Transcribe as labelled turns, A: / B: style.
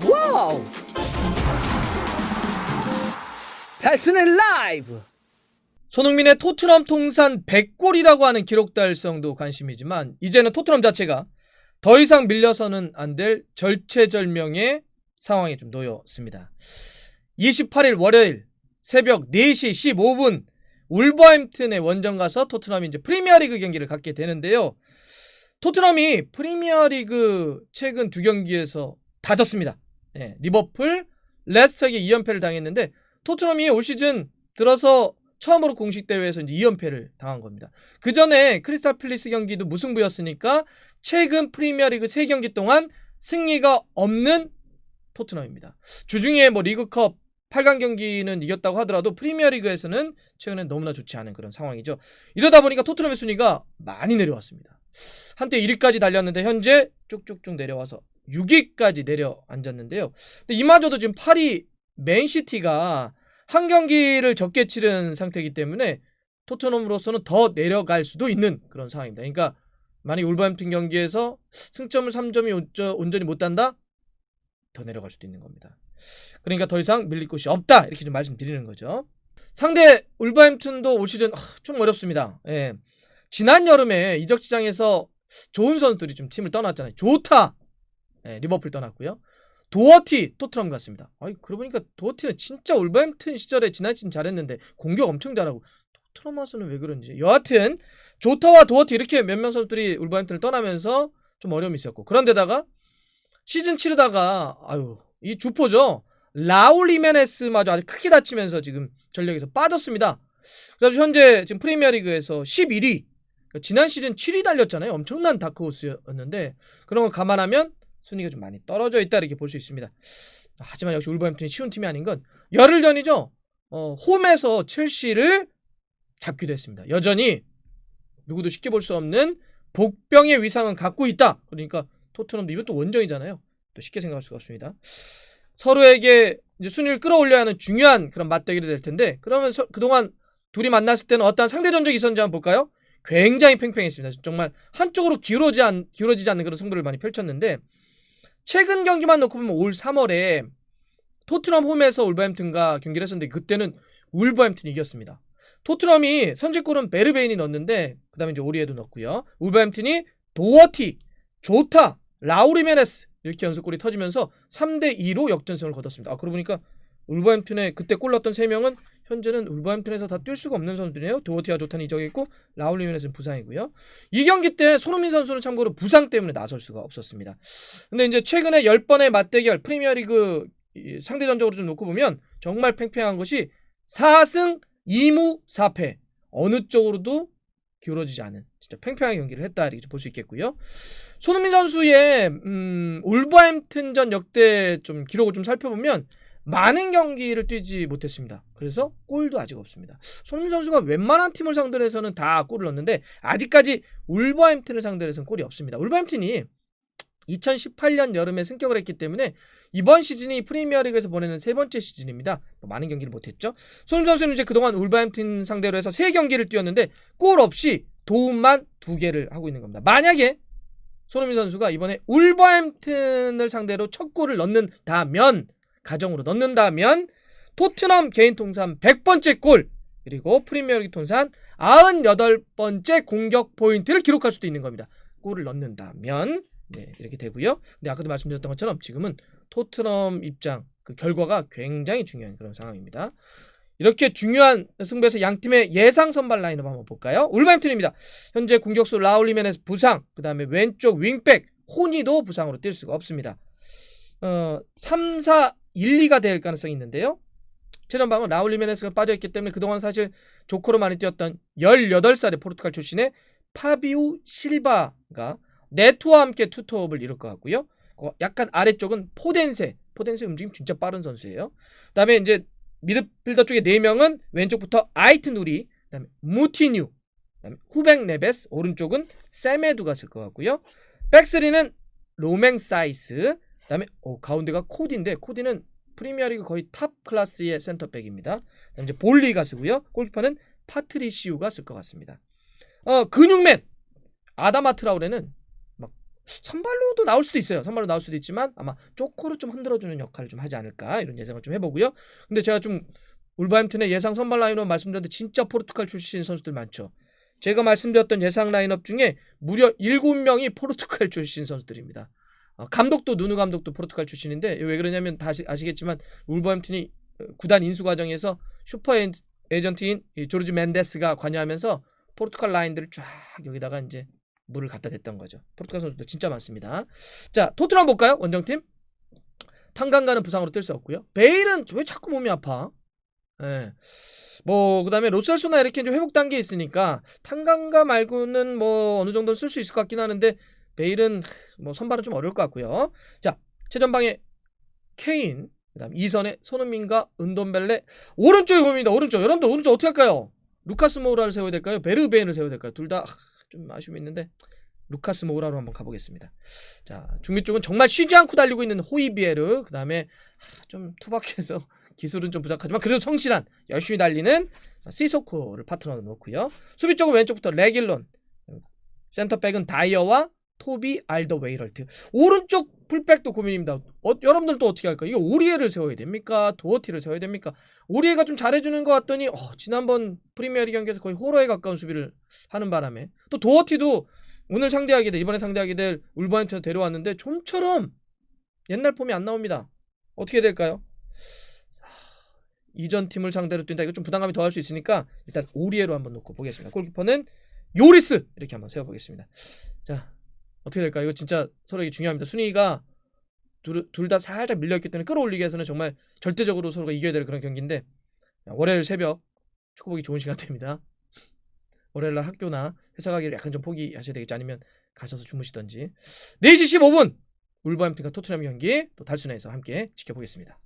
A: 와우! 달슨의 라이브! 손흥민의 토트넘 통산 100골이라고 하는 기록 달성도 관심이지만 이제는 토트넘 자체가 더 이상 밀려서는 안 될 절체절명의 상황에 좀 놓였습니다. 28일 월요일 새벽 4시 15분 울버햄튼의 원정 가서 토트넘이 이제 프리미어리그 경기를 갖게 되는데요. 토트넘이 프리미어리그 최근 두 경기에서 다 졌습니다. 네, 리버풀, 레스터에게 2연패를 당했는데 토트넘이 올 시즌 들어서 처음으로 공식 대회에서 이제 2연패를 당한 겁니다. 그 전에 크리스탈 팰리스 경기도 무승부였으니까 최근 프리미어리그 3경기 동안 승리가 없는 토트넘입니다. 주중에 뭐 리그컵 8강 경기는 이겼다고 하더라도 프리미어리그에서는 최근에 너무나 좋지 않은 그런 상황이죠. 이러다 보니까 토트넘의 순위가 많이 내려왔습니다. 한때 1위까지 달렸는데 현재 쭉쭉쭉 내려와서 6위까지 내려앉았는데요. 근데 이마저도 지금 8위 맨시티가 한 경기를 적게 치른 상태이기 때문에 토트넘으로서는 더 내려갈 수도 있는 그런 상황입니다. 그러니까 만약 울버햄튼 경기에서 승점을 3점이 온전히 못 단다? 더 내려갈 수도 있는 겁니다. 그러니까 더 이상 밀릴 곳이 없다 이렇게 좀 말씀드리는 거죠. 상대 울버햄튼도 올 시즌 좀 어렵습니다. 예. 지난 여름에 이적 시장에서 좋은 선수들이 좀 팀을 떠났잖아요. 조타 리버풀 떠났고요. 도어티 토트넘 갔습니다. 그러고 보니까 도어티는 진짜 울버햄튼 시절에 지난 시즌 잘했는데 공격 엄청 잘하고 토트넘 와서는 왜 그런지. 여하튼 조타와 도어티 이렇게 몇몇 선수들이 울버햄튼을 떠나면서 좀 어려움이 있었고, 그런데다가 시즌 치르다가 이 주포죠. 라울 히메네스마저 아주 크게 다치면서 지금 전력에서 빠졌습니다. 그래서 현재 지금 프리미어리그에서 11위, 그러니까 지난 시즌 7위 달렸잖아요. 엄청난 다크호스였는데 그런 거 감안하면 순위가 좀 많이 떨어져 있다 이렇게 볼 수 있습니다. 하지만 역시 울버햄튼이 쉬운 팀이 아닌 건 열흘 전이죠. 홈에서 첼시를 잡기도 했습니다. 여전히 누구도 쉽게 볼 수 없는 복병의 위상은 갖고 있다. 그러니까 토트넘도 이번 또 원정이잖아요. 또 쉽게 생각할 수가 없습니다. 서로에게 이제 순위를 끌어올려야 하는 중요한 그런 맞대결이 될 텐데, 그러면 그동안 둘이 만났을 때는 어떤 상대 전적이 있었는지 한번 볼까요? 굉장히 팽팽했습니다. 정말 한쪽으로 기울어지지 않는 그런 승부를 많이 펼쳤는데, 최근 경기만 놓고 보면 올 3월에 토트넘 홈에서 울버햄튼과 경기를 했었는데 그때는 울버햄튼이 이겼습니다. 토트넘이 선제골은 베르베인이 넣었는데 그 다음에 이제 오리에도 넣었고요. 울버햄튼이 도어티, 조타, 라울 히메네스 이렇게 연속골이 터지면서 3대2로 역전승을 거뒀습니다. 그러고 보니까 울버햄튼에 그때 골 넣었던 3명은 현재는 울버햄튼에서 다 뛸 수가 없는 선수들이네요. 도어티와 조타는 이적했고 라울 히메네스는 부상이고요. 이 경기 때 손흥민 선수는 참고로 부상 때문에 나설 수가 없었습니다. 근데 이제 최근에 10번의 맞대결 프리미어리그 상대 전적으로 좀 놓고 보면 정말 팽팽한 것이 4승 2무 4패, 어느 쪽으로도 기울어지지 않은 진짜 팽팽한 경기를 했다 이렇게 볼 수 있겠고요. 손흥민 선수의 울버햄튼전 역대 좀 기록을 좀 살펴보면 많은 경기를 뛰지 못했습니다. 그래서 골도 아직 없습니다. 손흥민 선수가 웬만한 팀을 상대로 해서는 다 골을 넣었는데 아직까지 울버햄튼을 상대로 해서는 골이 없습니다. 울버햄튼이 2018년 여름에 승격을 했기 때문에 이번 시즌이 프리미어리그에서 보내는 3번째 시즌입니다. 많은 경기를 못했죠. 손흥민 선수는 이제 그동안 울버햄튼 상대로 해서 3경기를 뛰었는데 골 없이 도움만 2개를 하고 있는 겁니다. 만약에 손흥민 선수가 이번에 울버햄튼을 상대로 첫 골을 넣는다면, 가정으로 넣는다면 토트넘 개인 통산 100번째 골, 그리고 프리미어리그 통산 98번째 공격 포인트를 기록할 수도 있는 겁니다. 골을 넣는다면 이렇게 되고요. 근데 아까도 말씀드렸던 것처럼 지금은 토트넘 입장 그 결과가 굉장히 중요한 그런 상황입니다. 이렇게 중요한 승부에서 양팀의 예상 선발 라인업 한번 볼까요? 울버햄튼입니다. 현재 공격수 라울 히메네스 부상, 그 다음에 왼쪽 윙백 호니도 부상으로 뛸 수가 없습니다. 3, 4, 1, 2가 될 가능성이 있는데요. 최전방은 라울 히메네스가 빠져있기 때문에 그동안 사실 조커로 많이 뛰었던 18살의 포르투갈 출신의 파비우 실바가 네트와 함께 투톱을 이룰 것 같고요. 약간 아래쪽은 포덴세 움직임 진짜 빠른 선수예요. 그 다음에 이제 미드필더 쪽에 4명은 왼쪽부터 아이트 누리, 그 다음에 무티뉴, 그 다음에 후백 네베스, 오른쪽은 세메두가 쓸 것 같고요. 백스리는 로맹 사이스, 그 다음에 가운데가 코디인데 코디는 프리미어리그 거의 탑 클래스의 센터백입니다. 그다음에 이제 볼리가 쓰고요. 골키퍼는 파트리시우가 쓸 것 같습니다. 근육맨 아다마 트라우레는 막 선발로도 나올 수도 있어요. 선발로 나올 수도 있지만 아마 쪼코를 좀 흔들어주는 역할을 좀 하지 않을까 이런 예상을 좀 해보고요. 근데 제가 좀 울버햄튼의 예상 선발 라인업 말씀드렸는데 진짜 포르투갈 출신 선수들 많죠. 제가 말씀드렸던 예상 라인업 중에 무려 7명이 포르투갈 출신 선수들입니다. 감독도 누누 감독도 포르투갈 출신인데 왜 그러냐면 다 아시겠지만 울버햄튼이 구단 인수 과정에서 슈퍼 에이전트인 조르지 멘데스가 관여하면서 포르투갈 라인들을 쫙 여기다가 이제 물을 갖다 댔던 거죠. 포르투갈 선수들 진짜 많습니다. 자, 토트넘 볼까요? 원정팀. 탄강가는 부상으로 뜰 수 없고요. 베일은 왜 자꾸 몸이 아파? 예. 뭐 그다음에 로셀소나 이렇게 좀 회복 단계에 있으니까 탄강가 말고는 뭐 어느 정도 쓸 수 있을 것 같긴 하는데 베일은 뭐 선발은 좀 어려울 것 같고요. 자, 최전방에 케인, 그다음 2선에 손흥민과 은돈벨레. 오른쪽이 고민입니다. 오른쪽. 여러분들 오른쪽 어떻게 할까요? 루카스 모우라를 세워야 될까요? 베르베인을 세워야 될까요? 둘 다 좀 아쉬움이 있는데 루카스 모우라로 한번 가보겠습니다. 자, 중미 쪽은 정말 쉬지 않고 달리고 있는 호이비에르, 그 다음에 좀 투박해서 기술은 좀 부족하지만 그래도 성실한 열심히 달리는 시소코를 파트너로 놓고요. 수비 쪽은 왼쪽부터 레길론, 센터백은 다이어와 토비 알더웨이럴트. 오른쪽 풀백도 고민입니다. 여러분들 또 어떻게 할까요? 이거 오리에를 세워야 됩니까? 도어티를 세워야 됩니까? 오리에가 좀 잘해주는 것 같더니 지난번 프리미어리그 경기에서 거의 호러에 가까운 수비를 하는 바람에 또 도어티도 오늘 상대하게 될, 이번에 상대하게 될 울버햄튼을 데려왔는데 좀처럼 옛날 폼이 안 나옵니다. 어떻게 될까요? 이전 팀을 상대로 뛴다. 이거 좀 부담감이 더할 수 있으니까 일단 오리에로 한번 놓고 보겠습니다. 골키퍼는 요리스 이렇게 한번 세워보겠습니다. 자, 어떻게 될까요? 이거 진짜 서로에게 중요합니다. 순위가 둘 다 살짝 밀려있기 때문에 끌어올리기 위해서는 정말 절대적으로 서로가 이겨야 될 그런 경기인데 월요일 새벽 축구 보기 좋은 시간대입니다. 월요일날 학교나 회사 가기를 약간 좀 포기하셔야 되겠지. 아니면 가셔서 주무시던지. 4시 15분 울버햄튼과 토트넘 경기 또 달순에서 함께 지켜보겠습니다.